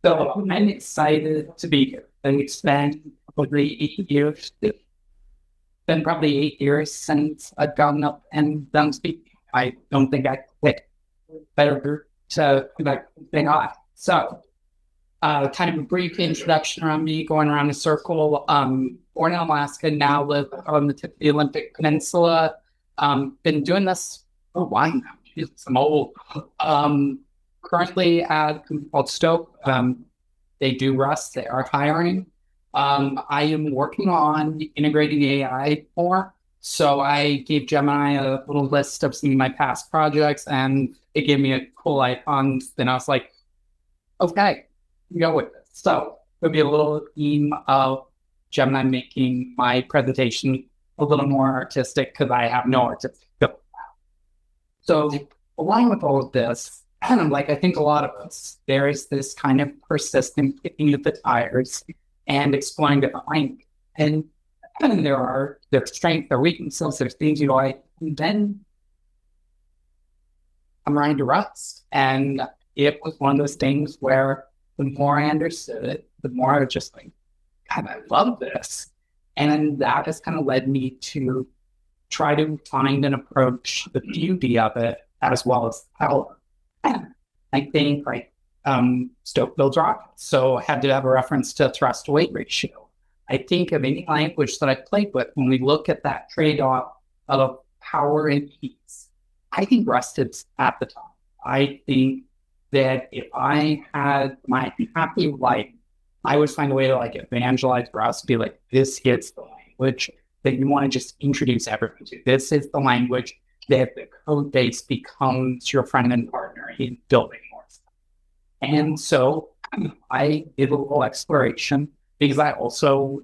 So I'm excited to be here. And it's been probably 8 years. It's been probably 8 years since I've gotten up and done speaking. I don't think I quit better to like thing on. So kind of a brief introduction around me, going around the circle. Born in Alaska, now live on the tip of the Olympic Peninsula. Been doing this for a while now. Jesus, I'm old. Currently at a company called Stoke. They do Rust. They are hiring. I am working on integrating AI more. So I gave Gemini a little list of some of my past projects, and it gave me a cool icon. Then I was like, okay, go with this. So there'll be a little theme of Gemini making my presentation a little more artistic because I have no artistic skill. So along with all of this, kind of like I think a lot of us, there is this kind of persistent kicking of the tires and exploring different language. And there are their strengths, their weaknesses, there's things you like. And then I'm running to Rust. And it was one of those things where the more I understood it, the more I was just like, God, I love this. And that has kind of led me to try to find and approach the beauty of it as well as power. I think like Stoke builds rockets, so I had to have a reference to thrust to weight ratio. I think of any language that I played with, when we look at that trade-off of power and peace, I think Rust is at the top. I think that if I had my happy life, I would find a way to like evangelize Rust, be like, this is the language that you want to just introduce everyone to. This is the language that the code base becomes your friend and partner in building more stuff. And so I did a little exploration because I also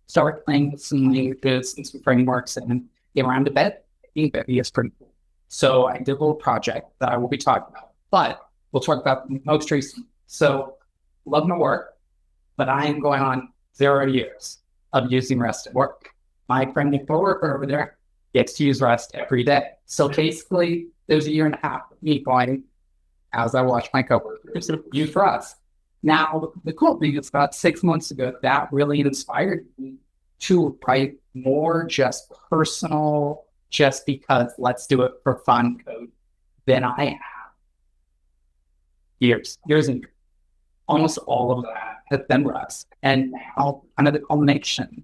started playing with some languages and some frameworks and came around to bed. I think that is pretty cool. So I did a little project that I will be talking about, but we'll talk about the most recent. So love my work, but I am going on 0 years of using Rust at work. My friend and coworker over there gets to use Rust every day. So basically, there's a year and a half of me going, as I watch my coworkers use Rust. Now, the cool thing is about 6 months ago, that really inspired me to write more just personal, just because let's do it for fun code than I have. Years and years. Almost all of that has been Rust. And now, kind of the culmination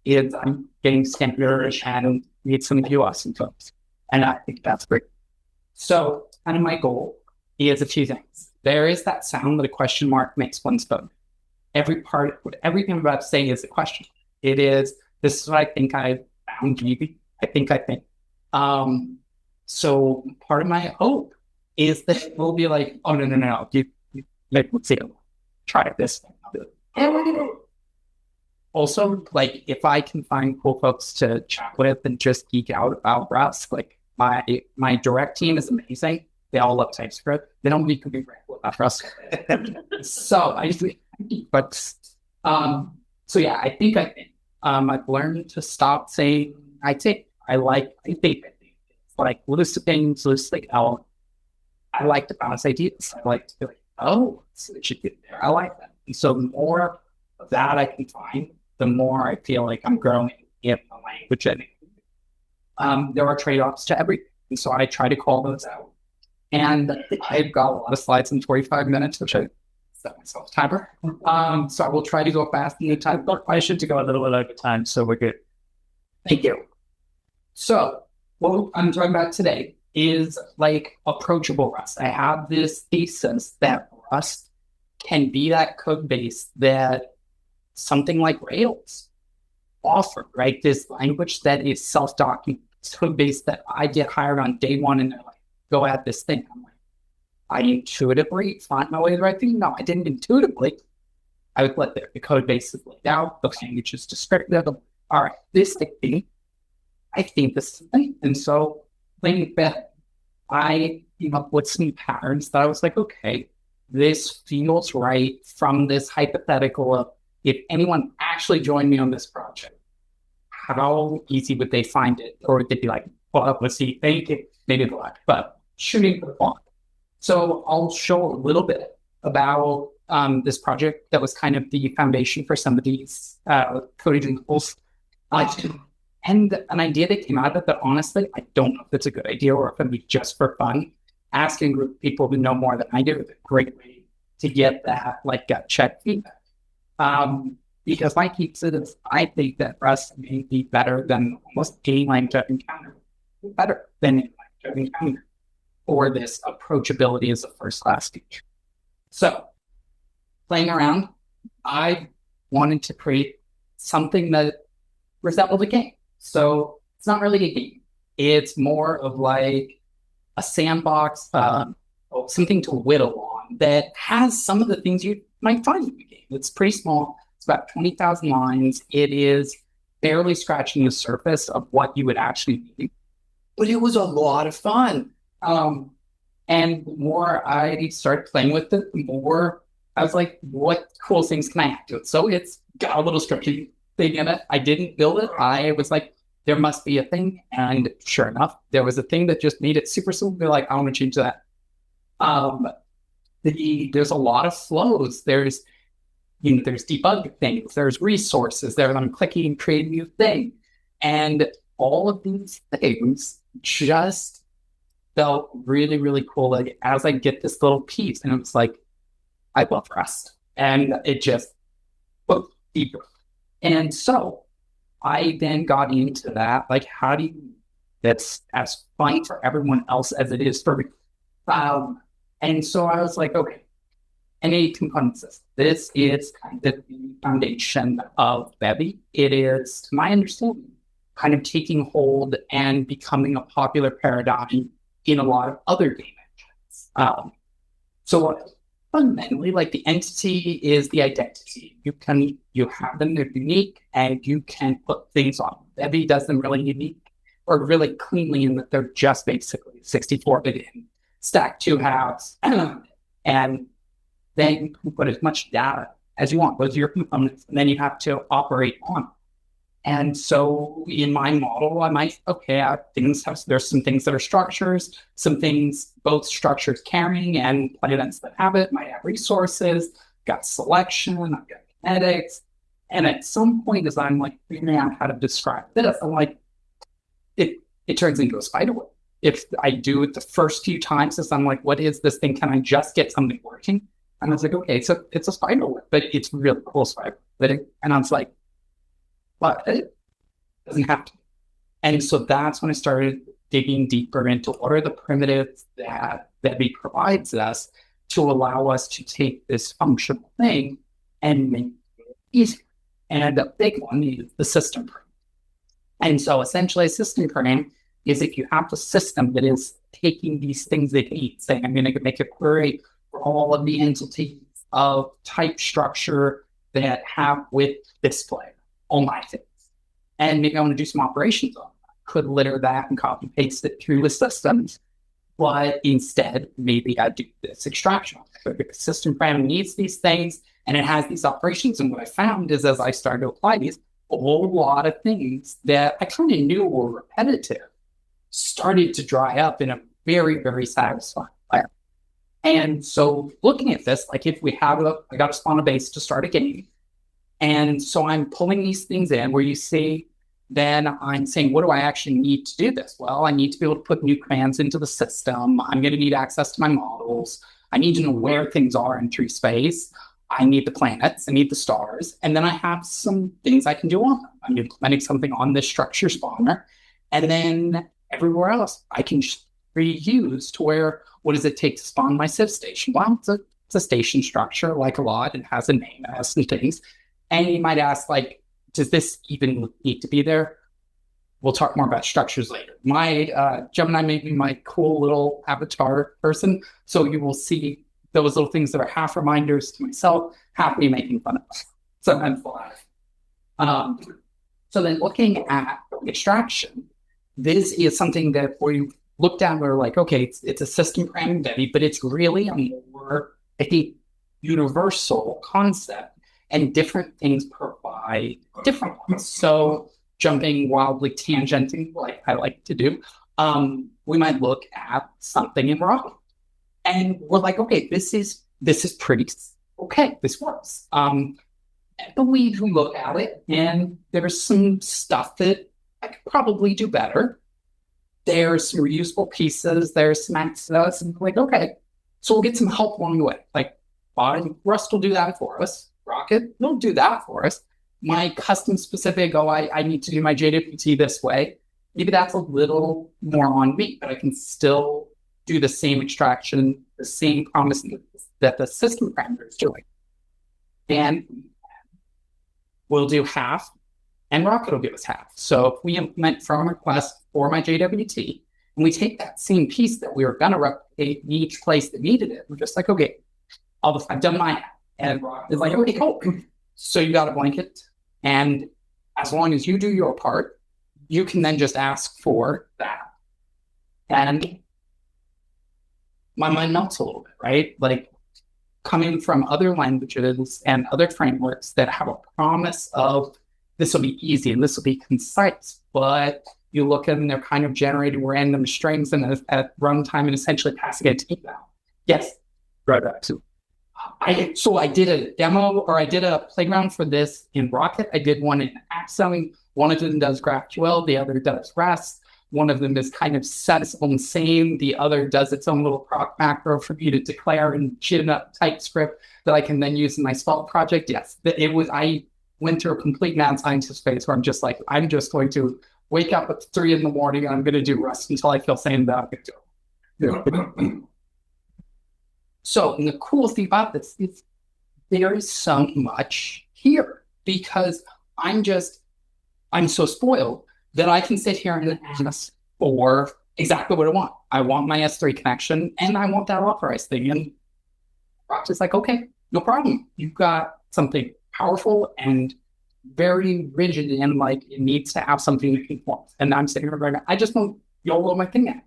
is I'm getting standard and meet some of you awesome folks. And I think that's great. So kind of my goal is a few things. There is that sound that a question mark makes one's phone. Everything I'm about to say is a question. It is, this is what I think I found easy. I think. So part of my hope is that we'll be like, oh, no. Let's see, try this. Also, like, if I can find cool folks to chat with and just geek out about Rust, like my direct team is amazing. They all love TypeScript. They don't need to be about Rust. So I usually, but so yeah, I think I've learned to stop saying I think. Like loose things, loose like I like to bounce ideas. I like to be like, oh, so it should get there. I like that. And so the more of that I can find, the more I feel like I'm growing in the language. And there are trade-offs to everything. And so I try to call those out. And I've got a lot of slides in 45 minutes, which I set myself a timer. So I will try to go fast in the time, but I should go a little bit over time, so we're good. Thank you. So what I'm talking about today is like approachable Rust. I have this thesis that Rust can be that code base that something like Rails offer, right? This language that is self-documented, code base that I get hired on day one and they're like, go at this thing. I'm like, I intuitively find my way to the right thing. No, I didn't intuitively. I would let the code base is laid out, the language is descriptive. All right, this thing, I think this is the thing. And so playing that, I came up with some patterns that I was like, okay, this feels right from this hypothetical of if anyone actually joined me on this project, how easy would they find it? Or would they be like, well, let's see, maybe the luck, but shooting for the fun. So I'll show a little bit about this project that was kind of the foundation for some of these coding tools. And an idea that came out of it that honestly, I don't know if it's a good idea or if it'd be just for fun. Asking a group of people who know more than I do is a great way to get that like gut check feedback. Because my keeps it is I think that Rust may be better than almost any language I've encountered. Better than any language I've encountered. Or this approachability as a first class feature. So playing around, I wanted to create something that resembled a game. So it's not really a game. It's more of like a sandbox, something to whittle on that has some of the things you might find in the game. It's pretty small. It's about 20,000 lines. It is barely scratching the surface of what you would actually need. But it was a lot of fun. And the more I started playing with it, the more I was like, what cool things can I add to it? So it's got a little scripting thing in it. I didn't build it. I was like, there must be a thing. And sure enough, there was a thing that just made it super simple. They're like, I want to change that. There's a lot of flows. There's debug things. There's resources there. I'm clicking and creating a new thing. And all of these things just felt really, really cool. Like as I get this little piece, and it was like, I love Rust. And it just went deeper. And so I then got into that. Like, how do you, that's as fun for everyone else as it is for me. And so I was like, okay, any component system. This is kind of the foundation of Bevy. It is, to my understanding, kind of taking hold and becoming a popular paradigm in a lot of other game engines. So fundamentally, like the entity is the identity. You have them, they're unique, and you can put things on. Bevy does them really unique or really cleanly in that they're just basically 64-bit in stack 2 halves. And then you can put as much data as you want. Those are your components, and then you have to operate on. And so in my model, I might, there's some things that are structures, some things, both structures carrying and plugins that have it, might have resources, got selection, I've got kinetics. And at some point, as I'm like figuring out how to describe this, I'm like, it turns into a spider web. If I do it the first few times, as I'm like, what is this thing? Can I just get something working? And I was like, okay, so it's a spider web, but it's really cool spider web. And I was like, but it doesn't have to. And so that's when I started digging deeper into what are the primitives that Bevy provides us to allow us to take this functional thing and make it easier. And the big one is the system frame. And so essentially a system frame is if you have a system that is taking these things they need, saying I'm going to make a query for all of the entities of type structure that have with display. All my things. And maybe I want to do some operations on that. Could litter that and copy paste it through the systems. But instead, maybe I do this extraction. So the system frame needs these things and it has these operations. And what I found is as I started to apply these, a whole lot of things that I kind of knew were repetitive started to dry up in a very, very satisfying way. And so looking at this, like if we have I got to spawn a base to start a game. And so I'm pulling these things in where you see, then I'm saying, what do I actually need to do this? Well, I need to be able to put new commands into the system. I'm going to need access to my models. I need to know where things are in true space. I need the planets. I need the stars. And then I have some things I can do on them. I'm implementing something on this structure spawner. And then everywhere else, I can reuse to where, what does it take to spawn my civ station? Well, it's a station structure, like a lot. It has a name, it has some things. And you might ask, like, does this even need to be there? We'll talk more about structures later. My Gemini made me my cool little avatar person. So you will see those little things that are half reminders to myself, half me making fun of us. Sometimes laugh. So then looking at extraction, this is something that where you look down, we're like, okay, it's a system frame Bevy, but it's really a more, I think, universal concept. And different things provide different ones. So jumping wildly tangenting, like I like to do, we might look at something in Rocket. And we're like, okay, this is pretty okay, this works. I believe we look at it, and there's some stuff that I could probably do better. There's some reusable pieces, there's some access, and like, okay, so we'll get some help along the way. Like, Rust will do that for us. Rocket will do that for us. My custom specific, I need to do my JWT this way. Maybe that's a little more on me, but I can still do the same extraction, the same promise that the system parameter is doing. And we'll do half, and Rocket will give us half. So if we implement from request for my JWT, and we take that same piece that we were going to replicate in each place that needed it, we're just like, okay, I've done mine. And it's like, okay, cool. So you got a blanket, and as long as you do your part, you can then just ask for that. And my mind melts a little bit, right? Like, coming from other languages and other frameworks that have a promise of this will be easy and this will be concise, but you look at them, they're kind of generating random strings and at runtime and essentially passing it to eval. Yes. Right. So I did a demo, or I did a playground for this in Rocket. I did one in Snelling. One of them does GraphQL, the other does Rust. One of them is kind of set its own same. The other does its own little proc macro for me to declare and gin up TypeScript that I can then use in my Svelte project. Yes, I went through a complete mad scientist phase where I'm just going to wake up at 3 a.m. and I'm going to do Rust until I feel sane about it. So the cool thing about this is there is so much here, because I'm so spoiled that I can sit here and ask for exactly what I want. I want my S3 connection, and I want that authorized thing. And Rock's just like, okay, no problem. You've got something powerful and very rigid, and like it needs to have something that conforms. And I'm sitting here right now, I just want YOLO my thing out.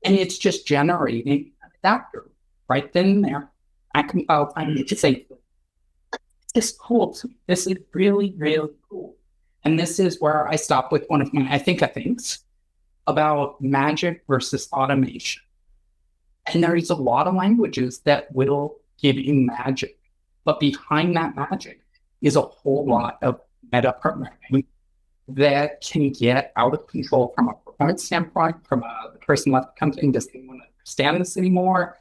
And it's just generating an adapter right then and there. I need to say, it's cool. This is really, really cool. And this is where I stop with one of my I thinks about magic versus automation. And there's a lot of languages that will give you magic, but behind that magic is a whole lot of meta programming that can get out of control from a performance standpoint, from the person left the company doesn't want to understand this anymore.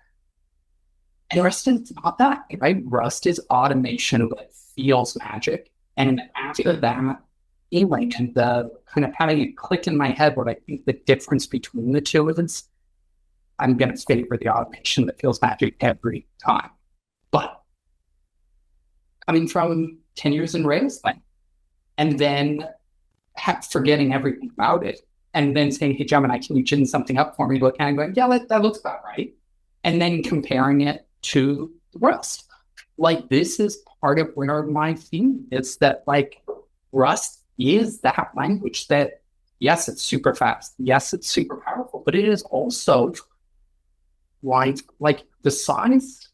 And Rust is not that, right? Rust is automation that feels magic. And after that, feeling and the kind of having it click in my head what I think the difference between the two is, I'm going to favor the automation that feels magic every time. But coming from 10 years in Rails, and then forgetting everything about it, and then saying, hey, Gemini, can you gin something up for me? Look, and I'm going, yeah, that looks about right. And then comparing it to Rust. Like, this is part of where my theme is, that like Rust is that language that, yes, it's super fast. Yes, it's super powerful, but it is also like the size,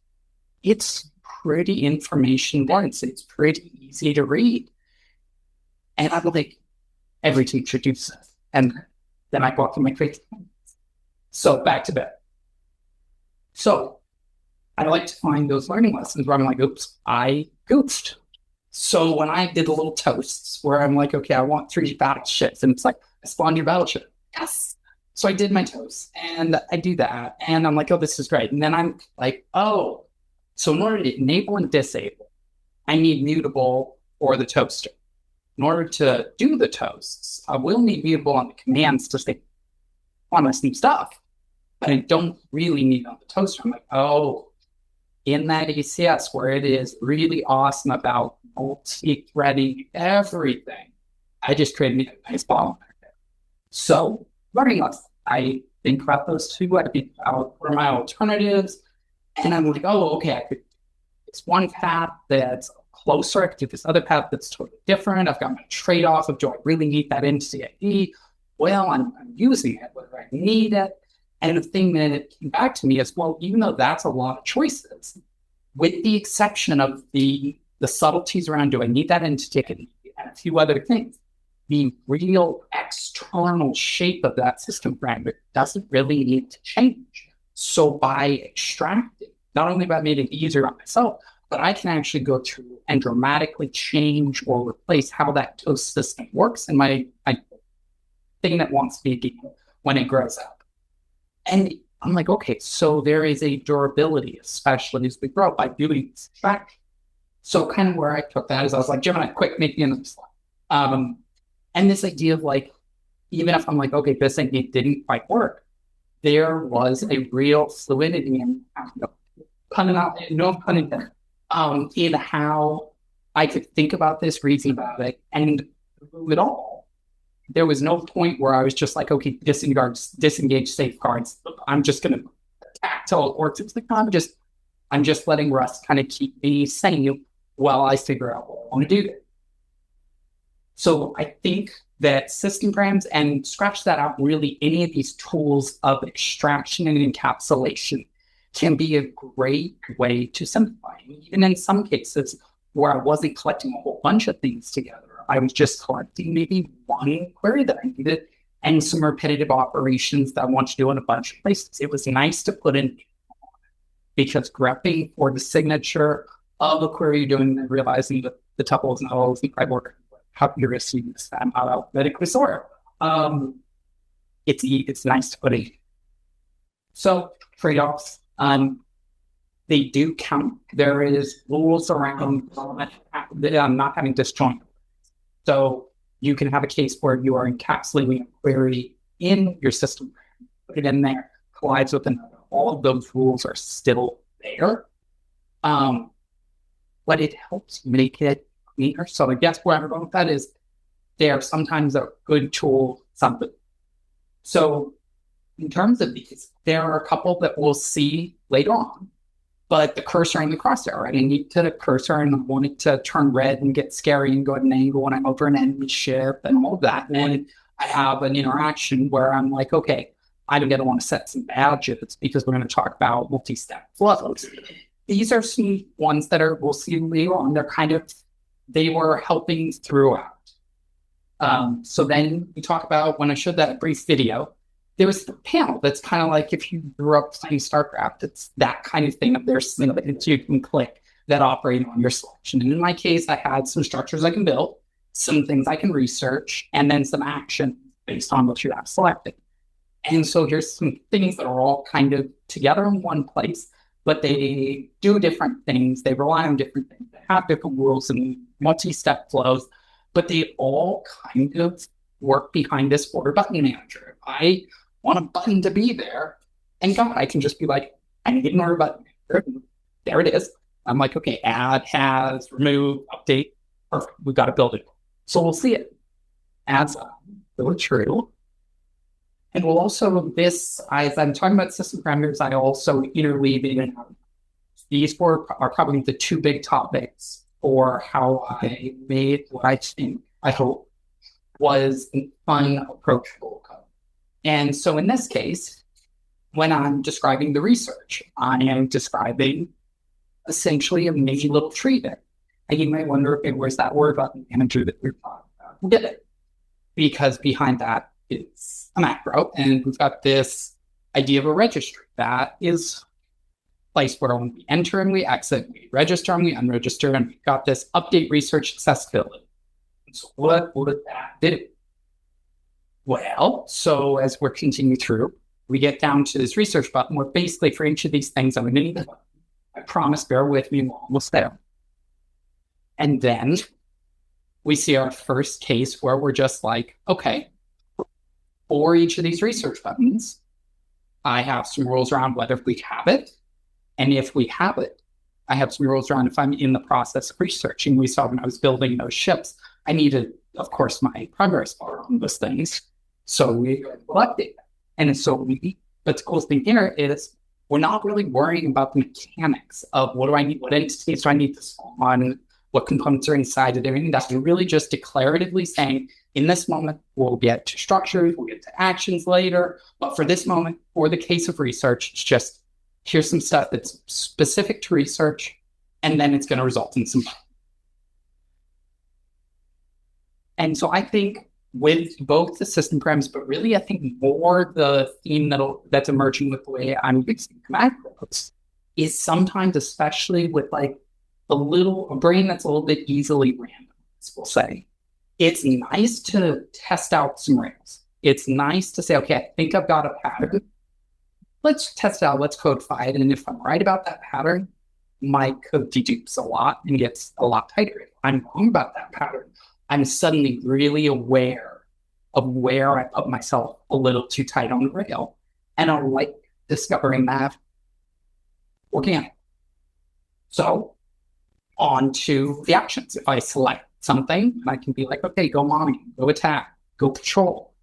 it's pretty information dense. It's pretty easy to read. And I'm like, every teacher should do this. And then I walk in my face. So back to bed. So I like to find those learning lessons where I'm like, oops, I goofed. So when I did the little toasts where I'm like, okay, I want 3 battleships, and it's like, I spawned your battleship. Yes. So I did my toast, and I do that, and I'm like, oh, this is great. And then I'm like, oh, so in order to enable and disable, I need mutable for the toaster. In order to do the toasts, I will need mutable on the commands to say on my Steam stuff, but I don't really need on the toaster. I'm like, oh, in that ACS where it is really awesome about multi-threading everything, I just created a nice ball. So learning lessons, I think about those two. I think about what are my alternatives, and I'm like, oh, okay, I could do this one path that's closer. I could do this other path that's totally different. I've got my trade-off of, do I really need that entity ID? Well, I'm using it, whether I need it. And the thing that it came back to me is, well, even though that's a lot of choices, with the exception of the subtleties around, do I need that entity and a few other things, the real external shape of that system parameter doesn't really need to change. So by extracting, not only by making it easier on myself, but I can actually go through and dramatically change or replace how that toast system works in my thing that wants to be a game when it grows up. And I'm like, okay, so there is a durability, especially as we grow by doing this back. So kind of where I took that is I was like, Gemini, quick, make me another slide. And this idea of like, even if I'm like, okay, this thing it didn't quite work, there was a real fluidity in pun intended, in how I could think about this, reason about it, and move it all. There was no point where I was just like, okay, disengage safeguards. I'm just going to attack till it works. It's like, I'm just letting Rust kind of keep me sane while I figure out what I want to do. So I think that systemgrams, and scratch that out, really any of these tools of extraction and encapsulation can be a great way to simplify. Even in some cases where I wasn't collecting a whole bunch of things together, I was just collecting maybe one query that I needed and some repetitive operations that I want to do in a bunch of places. It was nice to put in because grepping for the signature of a query you're doing and realizing that the tuples and O's and work how you're receiving this and how alphabetically sort. It's nice to put in. So trade-offs, they do count. There is rules around not having disjoint. So you can have a case where you are encapsulating a query in your system, put it in there, collides with another. All of those rules are still there, but it helps make it cleaner. So I guess where I'm going with that is they are sometimes a good tool, something. So in terms of these, there are a couple that we'll see later on. But the cursor and the crosshair, right? I need to the cursor and I want it to turn red and get scary and go at an angle when I'm over an enemy ship and all of that. And then I have an interaction where I'm like, okay, I'm going to want to set some badges because we're going to talk about multi-step flows. These are some ones that we'll see later on. They were helping throughout. So then we talk about, when I showed that brief video, there was the panel that's kind of like if you grew up playing StarCraft, it's that kind of thing. There's that you can click that operate on your selection. And in my case, I had some structures I can build, some things I can research, and then some action based on what you have selected. And so here's some things that are all kind of together in one place, but they do different things. They rely on different things. They have different rules and multi-step flows, but they all kind of work behind this order button manager. I want a button to be there, and God, I can just be like, I need an order button. There it is. I'm like, okay, add, has, remove, update. Perfect. We've got to build it. So we'll see it as really true. And we'll also, as I'm talking about system parameters, I also interweave in. These four are probably the two big topics for how I made what I hope was a fun, approachable code. And so in this case, when I'm describing the research, I am describing essentially a mini little tree there. And you might wonder, okay, where's that word button manager that we're talking about? We'll get it. Because behind that is a macro, and we've got this idea of a registry that is a place where when we enter and we exit, we register and we unregister, and we've got this update research accessibility. And so what would that do? Well, so as we're continuing through, we get down to this research button where basically for each of these things, I'm going to need a button. I promise, bear with me, we're almost there. And then we see our first case where we're just like, okay, for each of these research buttons, I have some rules around whether we have it. And if we have it, I have some rules around if I'm in the process of researching. We saw when I was building those ships, I needed, of course, my progress bar on those things. So we collected it. And so but the cool thing here is we're not really worrying about the mechanics of what do I need, what entities do I need to spawn, what components are inside of everything. That's really just declaratively saying, in this moment, we'll get to structures, we'll get to actions later. But for this moment, for the case of research, it's just, here's some stuff that's specific to research, and then it's going to result in some. And so I think with both the system parameters, but really I think more the theme that's emerging with the way I'm using macros is sometimes, especially with like a brain that's a little bit easily random, we'll say. It's nice to test out some rails. It's nice to say, okay, I think I've got a pattern. Let's test it out, let's codify it. And if I'm right about that pattern, my code dedupes a lot and gets a lot tighter. If I'm wrong about that pattern, I'm suddenly really aware of where I put myself a little too tight on the rail. And I like discovering that organically. So on to the actions. If I select something, I can be like, okay, go mine, go attack, go patrol.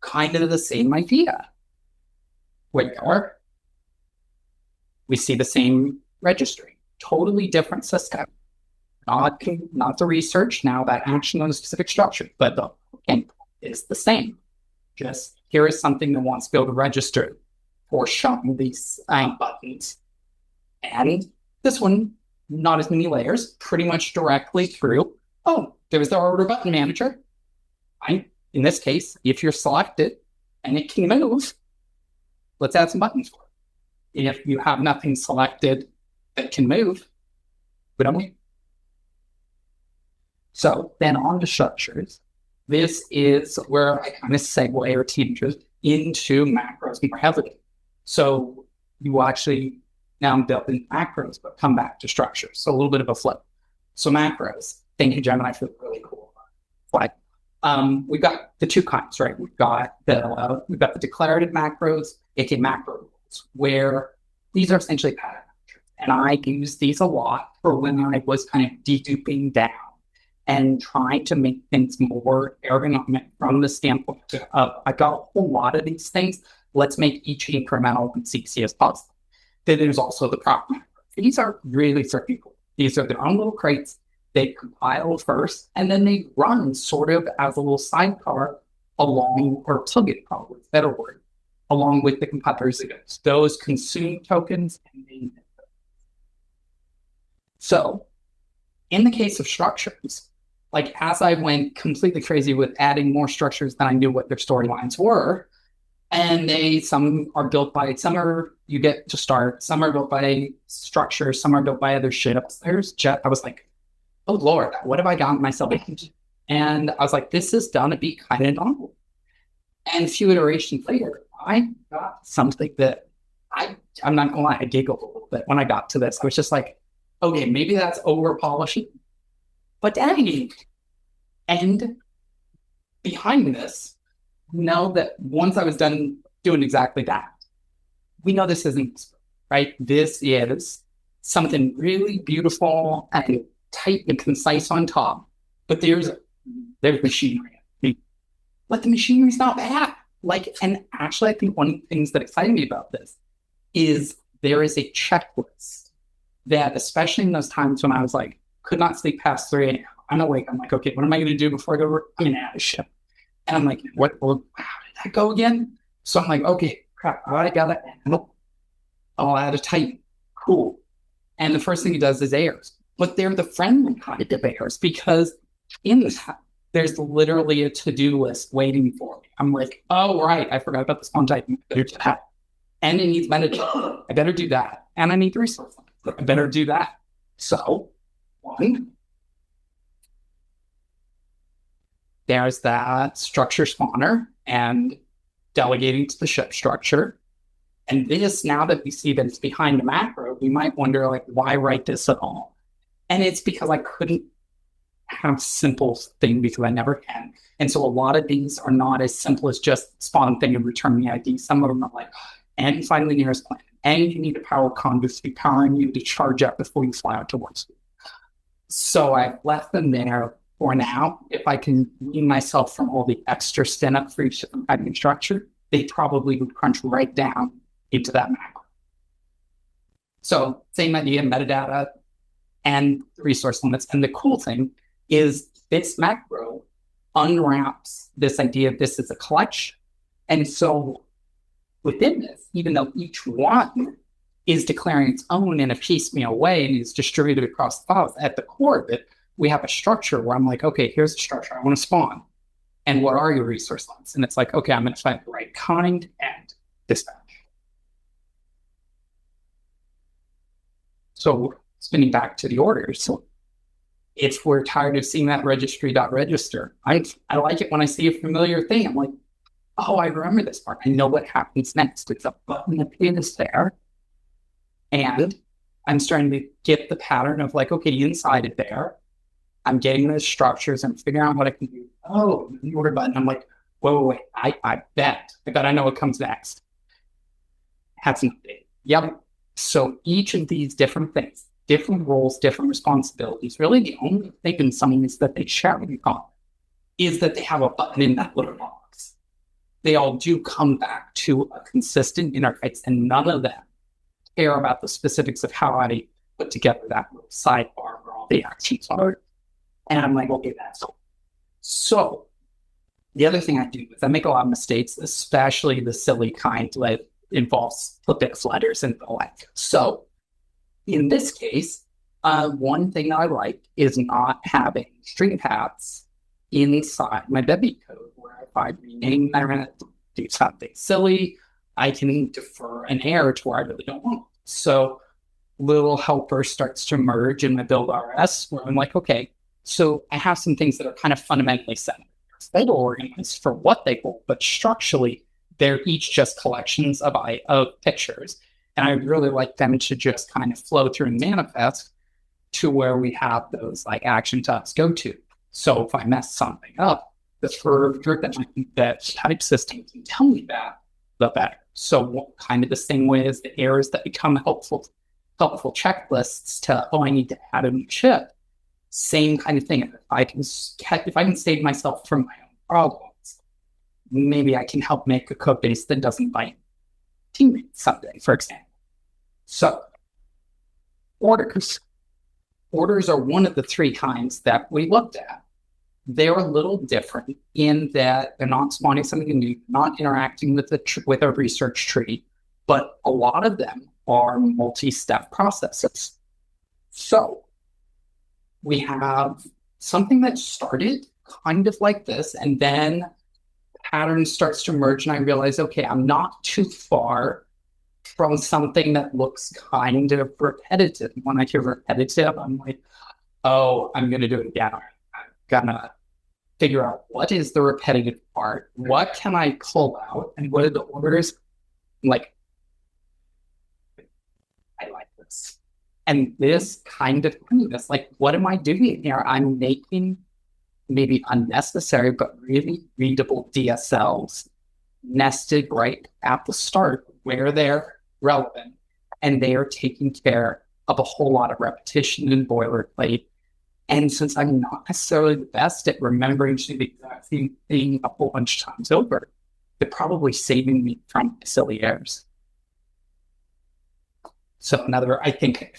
Kind of the same idea. Where we see the same registry, totally different system. Not the research, now that action on a specific structure, but the input is the same. Just here is something that wants to go to register for showing these buttons. And this one, not as many layers, pretty much directly through. Oh, there's the order button manager. In this case, if you're selected and it can move, let's add some buttons for it. If you have nothing selected that can move, we don't need. So then on to structures. This is where I kind of segue or tangent into macros more heavily. So you actually now built in macros, but come back to structures. So a little bit of a flip. So macros. Thank you, Gemini, for the really cool flag. We've got the two kinds, right? We've got the declarative macros, aka macro rules, where these are essentially pattern macros. And I use these a lot for when I was kind of deduping down and trying to make things more ergonomic from the standpoint of I got a whole lot of these things. Let's make each incremental and CC as possible. Then there's also the prop macros. These are really circular. These are their own little crates. They compile first, and then they run sort of as a little sidecar along, or plugin probably, better word, along with the compilers. Those consume tokens and they. So in the case of structures, like as I went completely crazy with adding more structures than I knew what their storylines were, and some are built by, some are you get to start, some are built by structures, some are built by other shit. I was like, oh Lord, what have I gotten myself into? And I was like, this is gonna be kind of novel. And a few iterations later, I got something that I'm not gonna lie, I giggled a little bit when I got to this. I was just like, okay, maybe that's over polishing, but dang. And behind this, know that once I was done doing exactly that, we know this isn't, right? This is something really beautiful and tight and concise on top, but there's machinery. But the machinery's not bad. And actually, I think one of the things that excited me about this is there is a checklist that, especially in those times when I was like, could not sleep past 3 a.m. I'm awake. I'm like, okay, what am I going to do before I go to work? I'm going to add a ship. And I'm like, how did that go again? So I'm like, okay, crap, I got it. I'll add a Titan. Cool. And the first thing he does is errors. But they're the friendly kind of errors, because in this, there's literally a to-do list waiting for me. I'm like, oh, right, I forgot about this one Titan. I better do that. And it needs metadata. I better do that. And I need resource lines. I better do that. So, one, there's that structure spawner and delegating to the ship structure. And this, now that we see that it's behind the macro, we might wonder, like, why write this at all? And it's because I couldn't have simple thing, because I never can. And so a lot of these are not as simple as just spawn thing and return the ID. Some of them are like, and find the nearest planet. And you need a power conduit to be powering you to charge up before you fly out towards it. So I've left them there for now. If I can wean myself from all the extra spin up for each admin structure, they probably would crunch right down into that macro. So same idea, metadata and resource limits. And the cool thing is this macro unwraps this idea of this is a collection. And so within this, even though each one is declaring its own in a piecemeal way and is distributed across the files, at the core of it, we have a structure where I'm like, okay, here's a structure I want to spawn. And what are your resource limits? And it's like, okay, I'm going to find the right kind and dispatch. So spinning back to the orders. So if we're tired of seeing that registry.register, I like it when I see a familiar thing. I'm like, oh, I remember this part. I know what happens next. It's a button that is there. And I'm starting to get the pattern of like, okay, inside it there, I'm getting those structures. I'm figuring out what I can do. Oh, the order button. I'm like, wait. I bet I know what comes next. Have some update. Yep. So each of these different things, different roles, different responsibilities, really the only thing in some is that they share with you is that they have a button in that little box. They all do come back to a consistent interface, and none of them care about the specifics of how I put together that little sidebar where all the actions are. And I'm like, okay, that's all. So the other thing I do is I make a lot of mistakes, especially the silly kind that involves flipping letters and the like. So in this case, one thing I like is not having string paths inside my debit code, where if I rename my rent, do something silly, I can defer an error to where I really don't want it. So little helper starts to emerge in my build RS, where I'm like, okay, so I have some things that are kind of fundamentally set. They will organize for what they hold, but structurally, they're each just collections of pictures. And I really like them to just kind of flow through and manifest to where we have those like action types go to. So if I mess something up, the further that type system can tell me that, the better. So kind of the same way as the errors that become helpful checklists to, I need to add a new chip. Same kind of thing. If I can save myself from my own problems, maybe I can help make a code base that doesn't bite teammates someday, for example. So orders are one of the three kinds that we looked at. They're a little different in that they're not spawning something new, not interacting with with a research tree, but a lot of them are multi-step processes. So we have something that started kind of like this, and then pattern starts to emerge, and I realize, okay, I'm not too far from something that looks kind of repetitive. When I hear repetitive, I'm like, oh, I'm going to do it again. I'm going to figure out what is the repetitive part, what can I pull out, and what are the orders? Like, I like this. And this kind of this, like, what am I doing here? I'm making maybe unnecessary, but really readable DSLs nested right at the start where they're relevant. And they are taking care of a whole lot of repetition and boilerplate. And since I'm not necessarily the best at remembering to do the exact same thing a whole bunch of times over, they're probably saving me from silly errors. So I think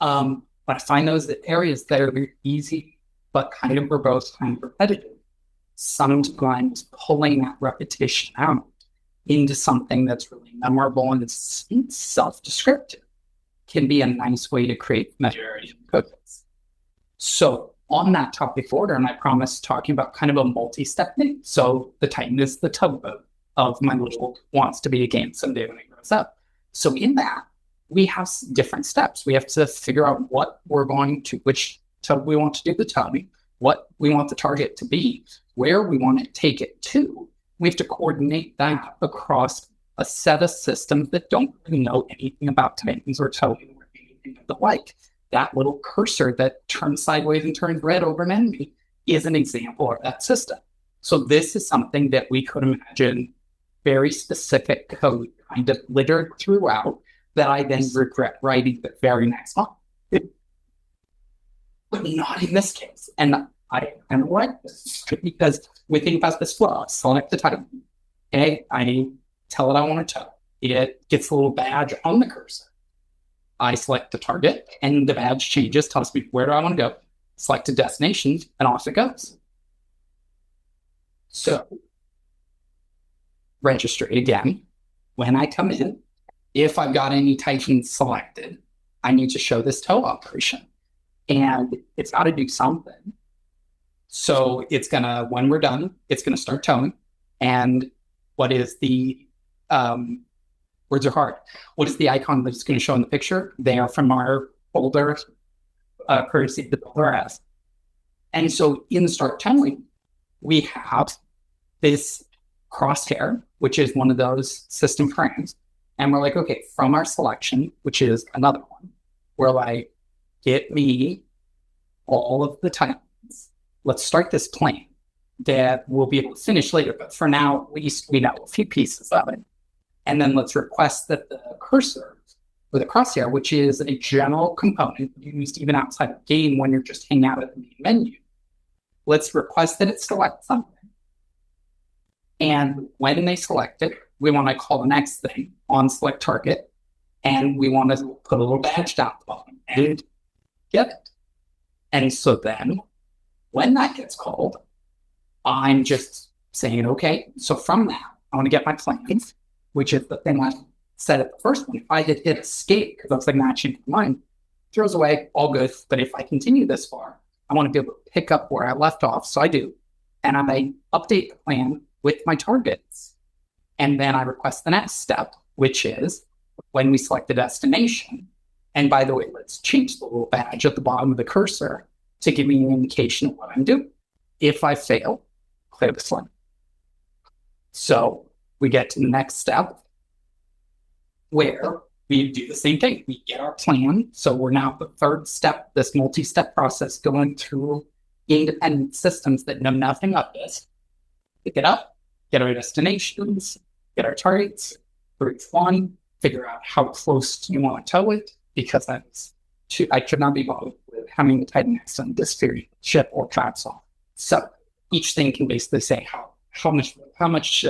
when I find those areas that are very easy, but kind of verbose, kind of repetitive, sometimes pulling that repetition out into something that's really memorable and it's self-descriptive can be a nice way to create familiarity in cookies. So on that topic order, and I promise talking about kind of a multi-step thing. So the Titan is the tugboat of my little wants to be a game someday when it grows up. So in that, we have different steps. We have to figure out what we're going to, which tub we want to do the tubbing, what we want the target to be, where we want to take it to. We have to coordinate that across a set of systems that don't really know anything about Titans or towing or anything of the like. That little cursor that turns sideways and turns red over an enemy is an example of that system. So this is something that we could imagine very specific code kind of littered throughout that I then regret writing the very next month. But not in this case. And I kind of like this because we think about this flow. I select the title. Okay, I tell it I want to tow. It gets a little badge on the cursor. I select the target and the badge changes, tells me where do I want to go. Select a destination and off it goes. So register again. When I come in, if I've got any Titans selected, I need to show this tow operation. And it's got to do something. So it's going to, when we're done, it's going to start towing. And what is the, words are hard. What is the icon that's going to show in the picture? They are from our folder courtesy of the builder has. And so in start tunneling, we have this crosshair, which is one of those system frames. And we're like, okay, from our selection, which is another one, we're like, get me all of the tiles. Let's start this plan that we'll be able to finish later. But for now, at least we know a few pieces of it. And then let's request that the cursor or the crosshair, which is a general component used even outside of the game when you're just hanging out at the main menu, let's request that it select something. And when they select it, we want to call the next thing on select target. And we want to put a little badge down the bottom and get it. And so then when that gets called, I'm just saying, okay, so from that, I want to get my plans, which is the thing I said at the first one. If I did hit escape, because I was like, matching mine, throws away, all good. But if I continue this far, I want to be able to pick up where I left off. So I do. And I update the plan with my targets. And then I request the next step, which is when we select the destination. And by the way, let's change the little badge at the bottom of the cursor to give me an indication of what I'm doing. If I fail, clear the slide. So we get to the next step where we do the same thing. We get our plan. So we're now the third step, this multi-step process going through independent systems that know nothing of this. Pick it up, get our destinations, get our targets for each one, figure out how close you want to tow it, because I could not be bothered with having to tighten next on this theory, ship or console. So each thing can basically say how much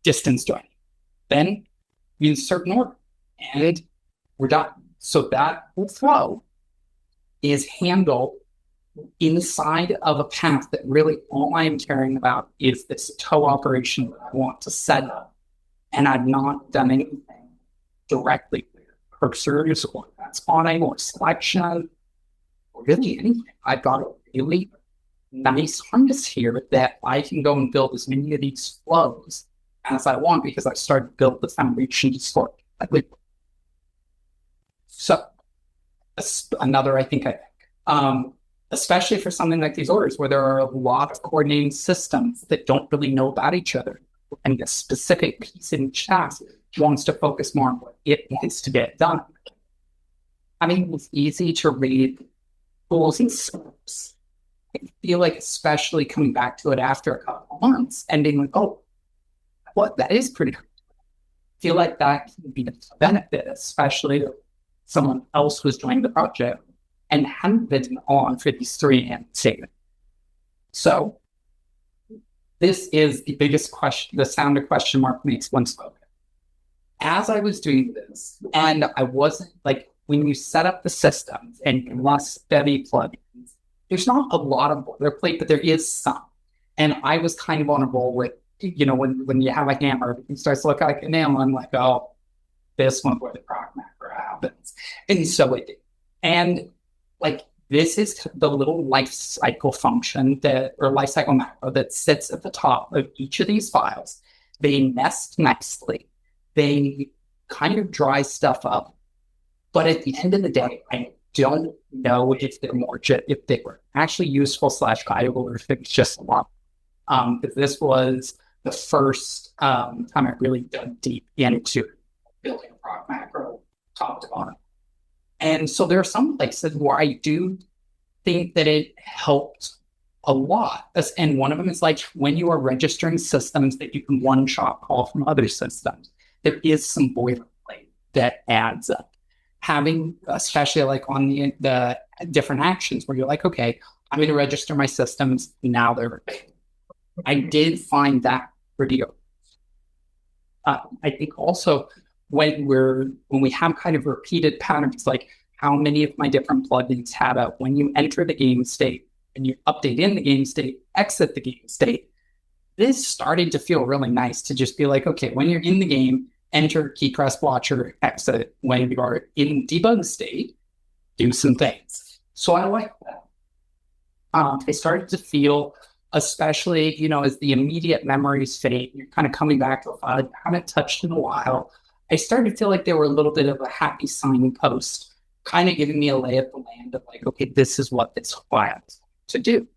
distance do I need. Then we insert an order and we're done. So that flow is handled inside of a path that really all I am caring about is this tow operation that I want to set up. And I've not done anything directly with cursors or spawning or selection or really anything. I've got a really nice harness here that I can go and build as many of these flows as I want because I started to build the foundations for it. So another, I think, especially for something like these orders where there are a lot of coordinating systems that don't really know about each other, and a specific piece in each task wants to focus more on what it wants to get done. I mean, it's easy to read rules and scripts. I feel like, especially coming back to it after a couple of months and being like, oh, what, that is pretty cool. I feel like that can be a benefit, especially to someone else who's joining the project and hadn't been on for these 3 AM statement. So this is the biggest question, the sound of question mark makes one spoken. As I was doing this, and I wasn't like, when you set up the systems and you must study plugins, there's not a lot of boilerplate, but there is some. And I was kind of on a roll with, when you have a hammer, it starts to look like a nail. I'm like, oh, this one where the proc macro happens. And so it did. And like, this is the little life cycle function or life cycle macro that sits at the top of each of these files. They nest nicely. They kind of dry stuff up. But at the end of the day, I don't know if they were actually useful / valuable or if it's just a lot. Because this was the first time I really dug deep into building a proc macro top to bottom. And so there are some places where I do think that it helped a lot. And one of them is like when you are registering systems that you can one-shot call from other systems, there is some boilerplate that adds up. Having, especially like on the different actions where you're like, okay, I'm going to register my systems. Now they're I did find that pretty open. I think also when we have kind of repeated patterns, like how many of my different plugins have out when you enter the game state and you update in the game state, exit the game state, this started to feel really nice to just be like, okay, when you're in the game, enter key press watcher, exit. When you are in debug state, do some things. So I like that. I started to feel, especially, as the immediate memories fade, you're kind of coming back to a file you haven't touched in a while. I started to feel like they were a little bit of a happy signpost kind of giving me a lay of the land of like, okay, this is what this client's to do.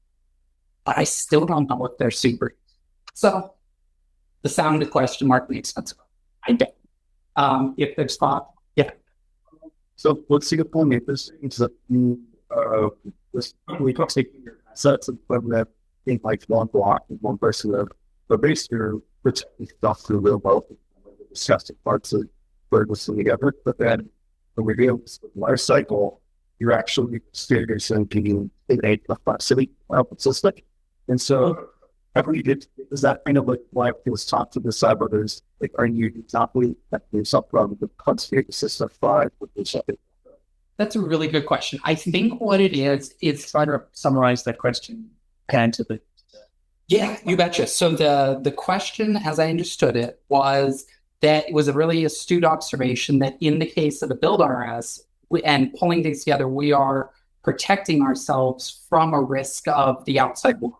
But I still don't know if they're super. So the sound of question mark makes sense. I don't. If there's thought, yeah. So what's Singapore make this is that we talk taking your assets and put that in like one block and one person there. But basically you're protecting stuff through real wealth and discussing parts of where we're together. But then when we deal with the life cycle, you're actually experiencing being innate complexity system. And so I believe it is that kind of like why it was taught to decide whether there's like are you exactly that there's something wrong with the conspiracy system 5 with the second. That's a really good question. I think what it is Try to summarize that question and to the yeah, you betcha. So the question, as I understood it, was that it was a really astute observation that in the case of the build RS and pulling things together, we are protecting ourselves from a risk of the outside world.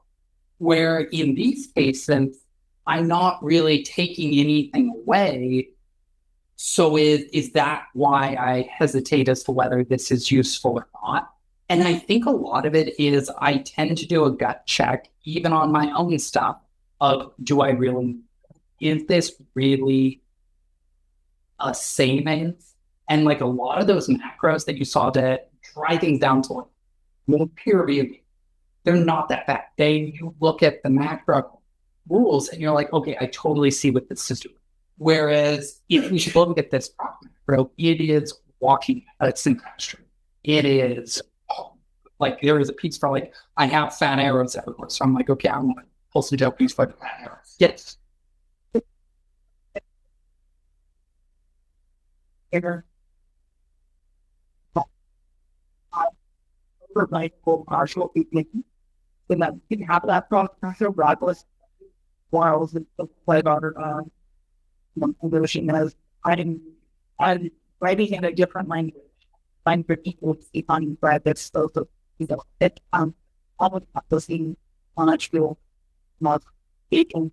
Where in these cases, I'm not really taking anything away. So is that why I hesitate as to whether this is useful or not? And I think a lot of it is I tend to do a gut check, even on my own stuff, of is this really a savings? And like a lot of those macros that you saw that dry things down to like peer review, they're not that bad. You look at the macro rules and you're like, okay, I totally see what this is doing. Whereas if we should look at this macro, it is walking it's in industry. It is like there is a piece for like I have fat arrows everywhere. So I'm like, okay, I want to pull some dope piece for the fat arrows. Yes. partial when that you can have that process regardless while the play on motion as I'm writing in a different language. Find for people to see on that's so it almost thing on actual not speaking.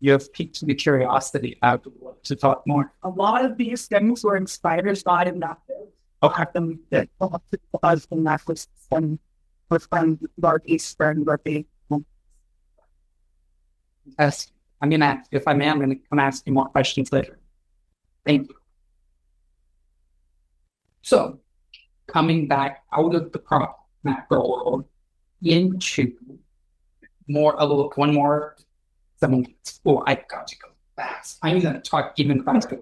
You have piqued the curiosity out to talk more. A lot of these things were inspired by Okay. them that was in that was from Northeast and Northeast. Yes. I'm going to ask, if I may, I'm going to come ask you more questions later. Thank you. So, coming back out of the macro world into one more 7 minutes. Oh, I got to go fast. I'm going to talk even faster.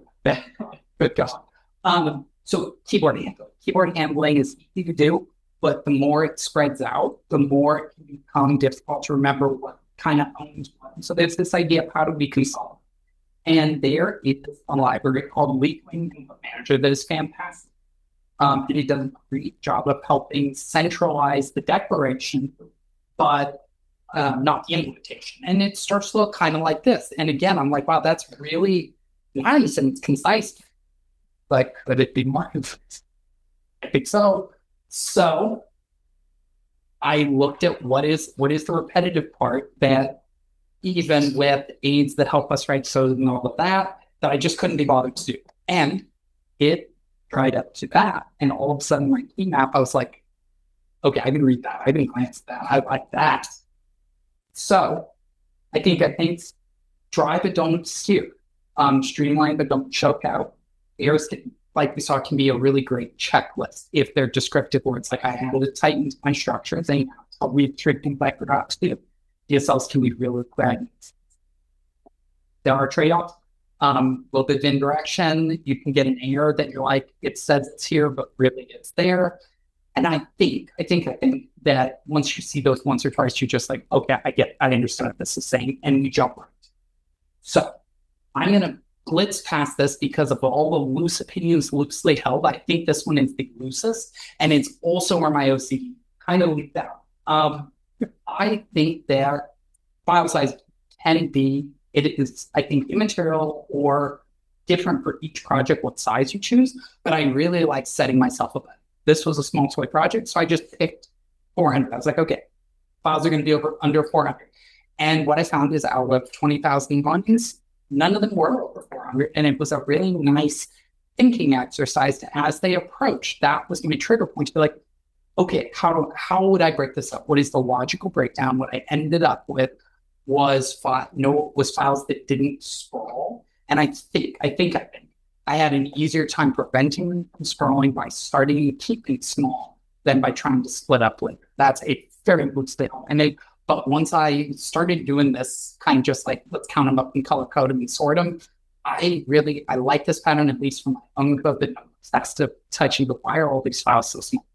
Good God. So keyboard handling. Keyboard handling is easy to do, but the more it spreads out, the more it can become difficult to remember what kind of owns what. So there's this idea of how do we consolidate. And there is a library called Weakling Input Manager that is fantastic. And it does a great job of helping centralize the declaration, but not the implementation. And it starts to look kind of like this. And again, I'm like, wow, that's really nice and it's concise. Like, could it be more? I think so. So I looked at what is the repetitive part that even with aids that help us write so and all of that I just couldn't be bothered to do. And it tried up to that. And all of a sudden, my key map, I was like, okay, I can read that. I can glance at that. I like that. So I think drive but don't steer. Streamline but don't choke out. Errors, like we saw, can be a really great checklist if they're descriptive words. Like I had to tighten my structure thing. I'll read trick things like perhaps DSLs can be really clear. There are trade-offs. A little bit of indirection. You can get an error that you're like, it says it's here, but really it's there. And I think that once you see those once or twice, you're just like, okay, I understand what this is saying, and you jump right. So I'm going to blitz past this because of all the loose opinions loosely held. I think this one is the loosest, and it's also where my OCD kind of leaked out. I think that file size can be, it is, I think, immaterial or different for each project, what size you choose, but I really like setting myself up. This was a small toy project, so I just picked 400. I was like, okay, files are going to be under 400. And what I found is out of 20,000 lines, none of them were over 400. And it was a really nice thinking exercise as they approach. That was going to be a trigger point to be like, okay, how would I break this up? What is the logical breakdown? What I ended up with was files that didn't sprawl. And I think I had an easier time preventing sprawling by starting and keeping it small than by trying to split up later. That's a very good skill. But once I started doing this kind of just like, let's count them up and color code them and sort them, I like this pattern, at least from my own code, that that's to touching the wire all these files so small.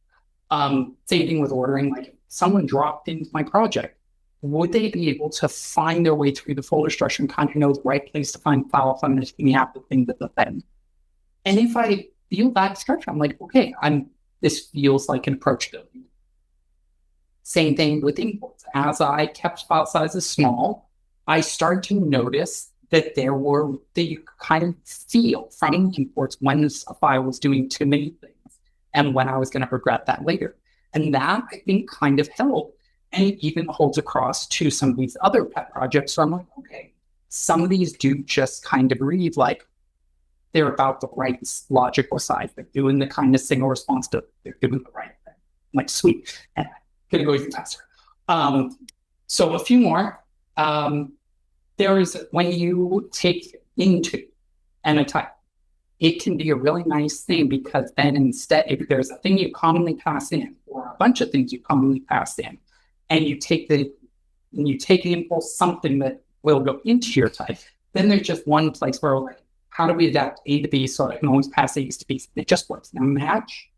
Same thing with ordering. Like, if someone dropped into my project, would they be able to find their way through the folder structure and kind of know the right place to find file if I'm going to have the thing that the thing? And if I feel that structure, I'm like, okay, this feels like an approachability. Same thing with imports. As I kept file sizes small, I started to notice that you kind of feel from imports when a file was doing too many things and when I was going to regret that later. And that, I think, kind of helped. And it even holds across to some of these other pet projects. So I'm like, okay, some of these do just kind of read like they're about the right logical side. They're doing the kind of single response to, they're doing the right thing. I'm like, sweet. And I'm going to go even faster. So a few more. There is, when you take into and a type, it can be a really nice thing, because then instead, if there's a thing you commonly pass in or a bunch of things you commonly pass in, and you take the impulse, something that will go into your type, then there's just one place where we're like, how do we adapt A to B so I can always pass A's to B's? It just works. Now match.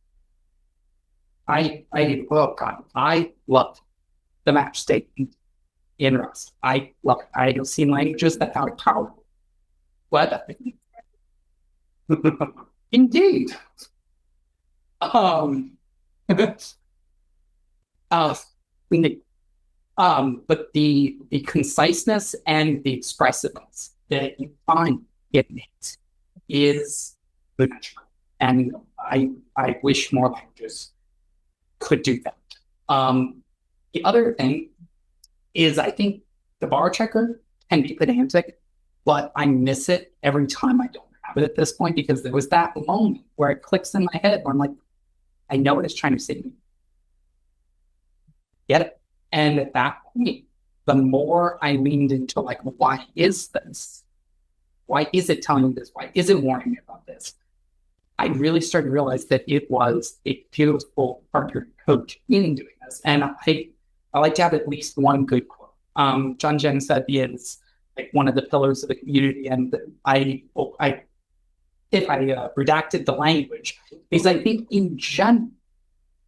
I love the match statement in Rust. I love it. I have seen languages that have power. What? Indeed. But the conciseness and the expressiveness that you find in it is the magic. And I wish more languages could do that. The other thing is, I think the bar checker can be pedantic, but I miss it every time I don't have it at this point, because there was that moment where it clicks in my head where I'm like, I know what it's trying to say to me. Get it? And at that point, the more I leaned into like, why is this? Why is it telling me this? Why is it warning me about this? I really started to realize that it was a beautiful partner coach in doing this. And I like to have at least one good quote. John Jen said is like one of the pillars of the community. And if I redacted the language, because I think in general,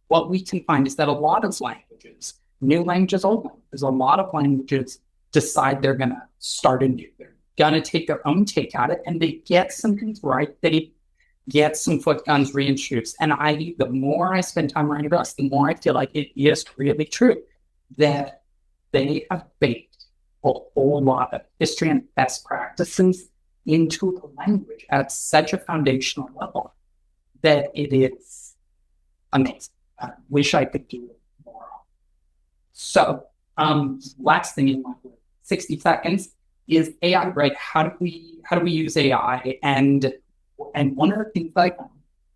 what we can find is that a lot of languages, new languages, old languages, a lot of languages decide they're going to start anew. They're going to take their own take at it, and they get some things right. They get some foot guns reintroduced. And the more I spend time writing Rust, the more I feel like it is really true that they have baked a whole lot of history and best practices into the language at such a foundational level that it is amazing. I wish I could do it more. So, last thing in my 60 seconds is AI, right? How do we use AI? And one of the things I found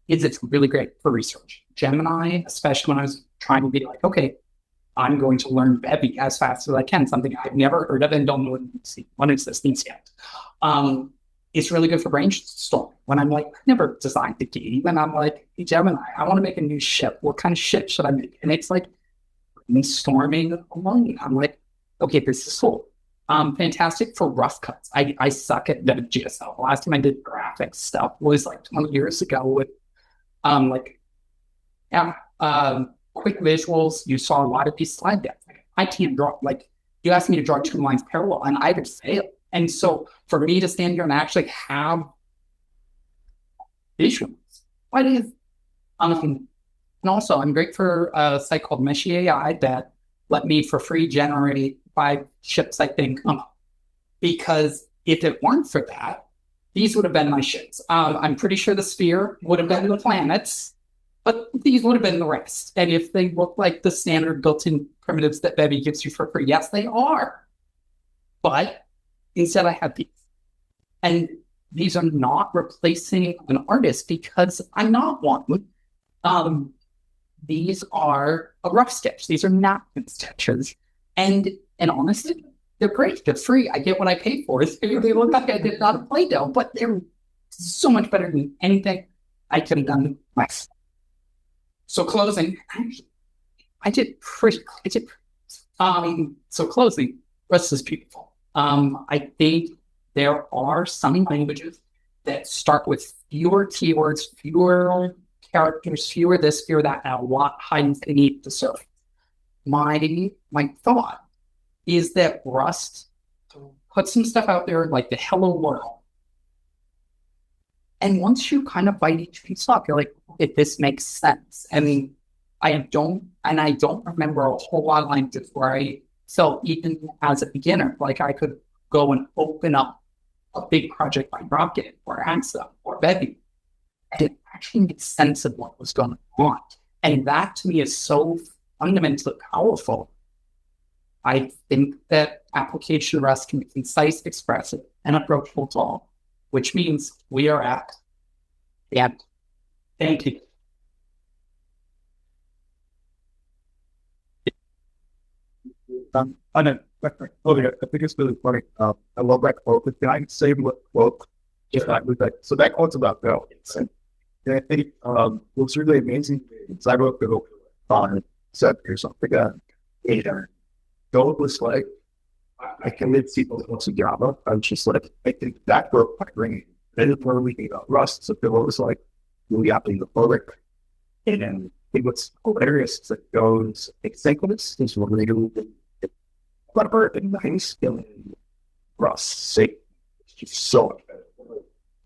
is it's really great for research. Gemini, especially when I was trying to be like, okay, I'm going to learn Bevy as fast as I can, something I've never heard of and don't know what existence yet. It's really good for brainstorming. When I'm like, I've never designed a game, and I'm like, hey, Gemini, I want to make a new ship. What kind of ship should I make? And it's like brainstorming along. I'm like, okay, this is cool. Fantastic for rough cuts. I suck at GSL. The last time I did graphics stuff was like 20 years ago with quick visuals. You saw a lot of these slide decks. Like, I can't draw, like, you asked me to draw 2 lines parallel and I would fail. And so for me to stand here and actually have visuals, what is and also I'm great for a site called Meshy AI that let me for free generate 5 ships, I think, because if it weren't for that, these would have been my ships. I'm pretty sure the sphere would have been the planets, but these would have been the rest. And if they look like the standard built-in primitives that Bevy gives you for free, yes, they are. But instead I had these. And these are not replacing an artist because I'm not one. These are a rough sketch. These are napkin sketches. And honestly, they're great. They're free. I get what I paid for. They look like I did not a Play-Doh, but they're so much better than anything I could have done myself. So closing, so closing, rest is beautiful. I think there are some languages that start with fewer keywords, fewer characters, fewer this, fewer that, and a lot hiding beneath the surface. My thought is that Rust put some stuff out there like the hello world. And once you kind of bite each piece off, you're like, if this makes sense. And I don't remember a whole lot of languages where I felt even as a beginner, like I could go and open up a big project like Rocket or AXA or Bevy. And it actually makes sense of what was going on. And that to me is so fundamentally powerful. I think that application Rust can be concise, expressive, and approachable to all, which means we are at the end. Thank you. I know. I think it's really funny. I love that quote. Can I say what quote? So that quote's about balance. And I think what's really amazing is I wrote the book on set or something. Gold was like, I convinced people that wants a Java. I was just like, I think that work might bring it. Then it's where we got Rust. So Bill was like, really happy the public. And then it was hilarious. It's like goes asynchronous. It's what they do. But in nice feeling Rust. It's just so much better.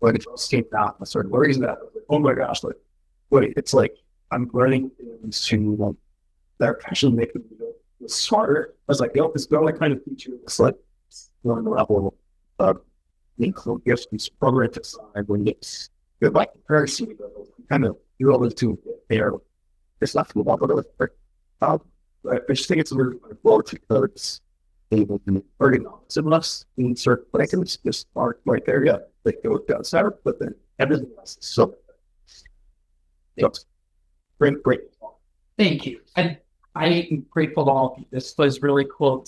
Like it just came out. I started worrying that. Oh my gosh! Like, wait, it's like I'm learning things to that actually make me smarter. I was like, yo, this girl kind of feature. It's like one level of include gifts and program design when it's good, like very kind of you're able to there. It's not too long, but I just think it's a really cool because able to organize and less insert items just aren't right there yet. They go down south, but then everything else is so great. Thank you. And I'm grateful to all of you. This was really cool.